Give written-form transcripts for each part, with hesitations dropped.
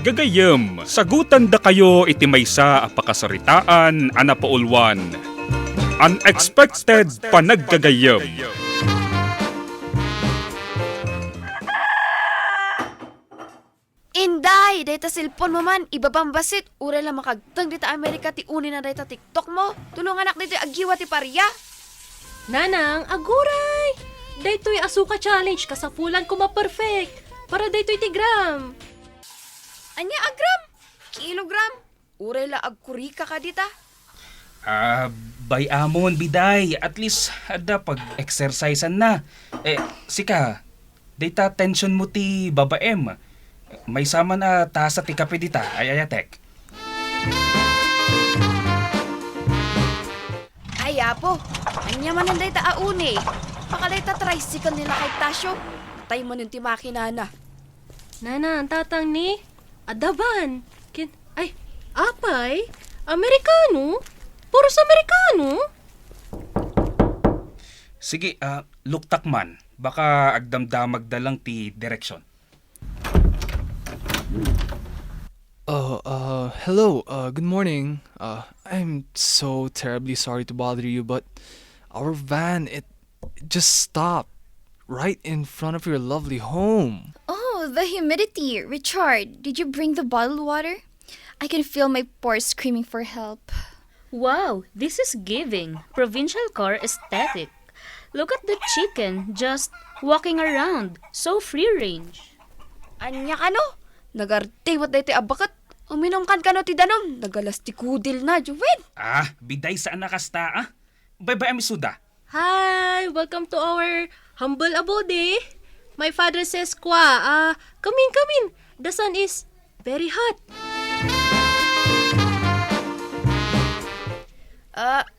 Gagayem, sagutan da kayo iti maysa a pakasaritaan a napaulwan. Unexpected Panagkagayem. Inday, data cellphone mo man, ibabambasit, ure lang makagtang dita Amerika ti uni na data TikTok mo. Tulungan anak dito agiwa ti pariya. Nanang, aguray! Daytoy asuka challenge kasapulan ko ma-perfect. Para daytoy ti gram. Anya agram? Kilogram? Ure la agkurika ka dita. Bay amon, biday. At least, ada pag-exercisean na. Sika, data tension mo ti babaem. May sama na tasa ti kape dita, ayayatek. Ay, apo. Anya man ang dayta aune. Pakalita tricycle nila kay Tasyo. Tay man yung ti makina na. Nana, ang tatang ni Adaban. Apay? Amerikano? Puros Amerikano? Sige, luktak man. Baka agdamdamag da lang ti direksyon. Hello, good morning. I'm so terribly sorry to bother you, but our van, it just stopped right in front of your lovely home. Oh, the humidity. Richard, did you bring the bottled water? I can feel my pores screaming for help. Wow, this is giving provincial car aesthetic. Look at the chicken just walking around, so free range. Anya ka no? Nagarte wat dayta abakat. Uminom kan kano ti danom. Nagalas ti kudil na, Juwen. Biday saan nakasta, Bye-bye, amisuda. Hi! Welcome to our humble abode. My father says, come in. The sun is very hot.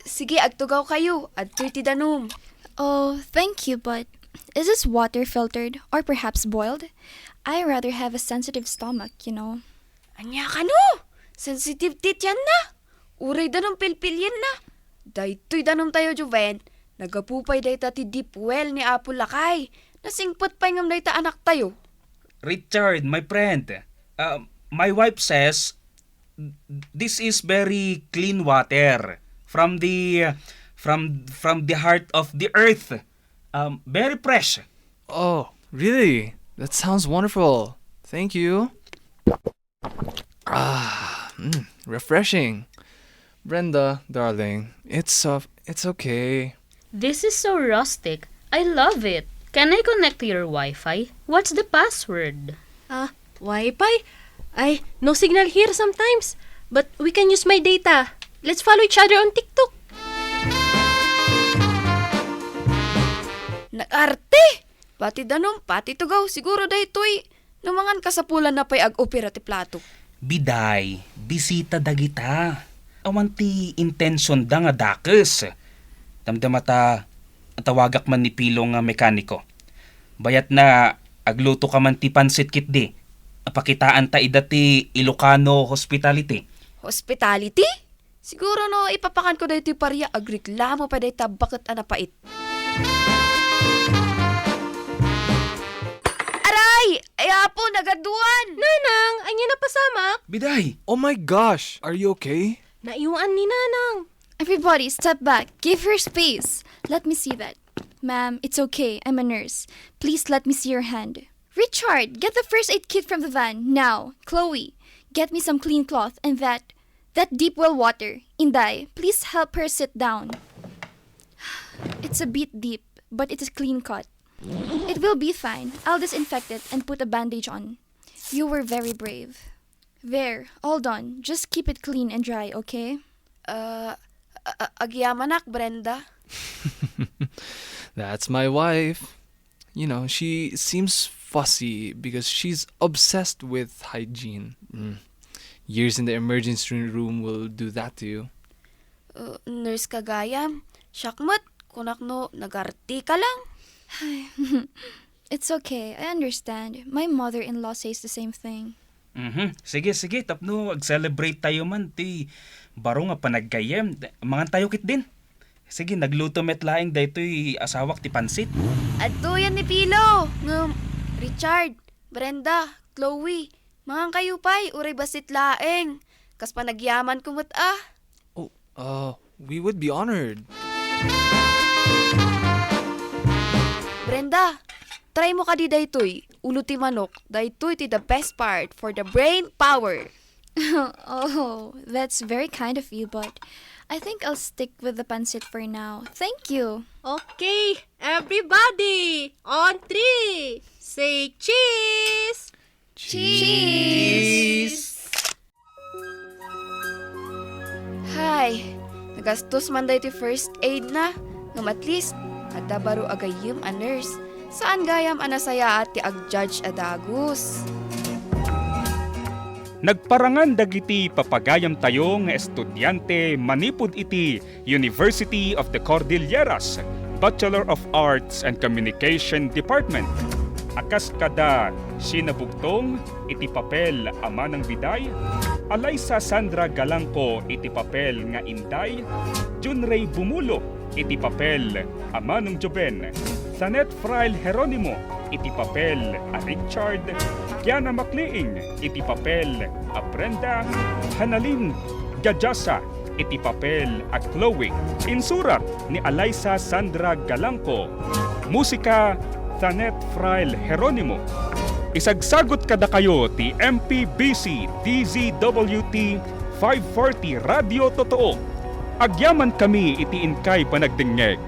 Sige, agtugaw kayo. Adtoy ti danom. Oh, thank you, but is this water filtered or perhaps boiled? I rather have a sensitive stomach, you know. Anya ka no? Sensitive tit yan na. Uray danom pilpilyin na. Daytoy danom tayo, Juven. Nagapupay dayta ti deep well ni Apo Lakay. Nasingpot pa ngam dayta anak tayo. Richard, my friend. My wife says this is very clean water from the heart of the earth. Very fresh. Oh, really? That sounds wonderful. Thank you. Refreshing. Brenda, darling, it's okay. This is so rustic. I love it. Can I connect to your Wi-Fi? What's the password? Wi-Fi? No signal here sometimes. But we can use my data. Let's follow each other on TikTok. Nag-arte! Pati danom, pati tugaw. Siguro daytoy. Numangan kasapulan na pa'y ag-opera ti plato. Biday, bisita dagita. Awan ti intention da nga dakes. Damdamata tawagak man ni Pilong nga mekaniko. Bayat na agluto ka man ti pansit kit di. Pakitaan ta ida ti Ilocano Hospitality. Hospitality? Siguro no, ipapakan ko daytoy pariya agreklamo pa dayta bakit anapait. Aray! Ay apo, nagaduan! Nanang, anya na pasamak? Biday! Oh my gosh, are you okay? Naiwaan ni Nanang. Everybody, step back. Give her space. Let me see that. Ma'am, it's okay. I'm a nurse. Please let me see your hand. Richard, get the first aid kit from the van. Now. Chloe, get me some clean cloth and that deep well water. Inday, please help her sit down. It's a bit deep, but it's a clean cut. It will be fine. I'll disinfect it and put a bandage on. You were very brave. There, all done. Just keep it clean and dry, okay? Agyamanak, Brenda. That's my wife. You know, she seems fussy because she's obsessed with hygiene. Years in the emergency room will do that to you. Nurse kagayam. Syakmat, kunak no, nagarte ka lang. It's okay. I understand. My mother-in-law says the same thing. Sige, tapno, ag-celebrate tayo man, ti baro nga panaggayem. Mangan tayo kit din. Sige, nagluto met laing daytoy asawak ti pansit. Adto yan ni Pilo. Richard, Brenda, Chloe, Mga kayo pa'y, uray basit laeng. Kas panagyaman kumot Oh, we would be honored. Brenda, try mo ka di daytoy. Ulo ti manok, daytoy ti the best part for the brain power. Oh, that's very kind of you, but I think I'll stick with the pancit for now. Thank you. Okay, everybody, on 3, say cheese! Cheese! Hay, nagastos man dahi ti first aid na. Ngam at least, adda baro agayim a nurse. Saan gayam anasaya at ti agjudge adagus? Nagparangan dagiti papagayam tayo nga estudyante manipud iti University of the Cordilleras, Bachelor of Arts and Communication Department. Akas kada sinabugtong iti papel ama ng biday, Alaysa Sandra Galangco iti papel nga inday, Junray Bumulo iti papel ama ng Joben, Sanet Frail Heronimo iti papel a Richard, Kiana Macleing iti papel a Brenda, Hanalin Gajasa iti papel a Chloe. Insurat ni Alaysa Sandra Galangco. Musika Sanet Frail Heronimo. Isagsagot kada kayo ti MPBC DZWT 540 Radio Totoo. Agyaman kami iti inkay panagdingeg.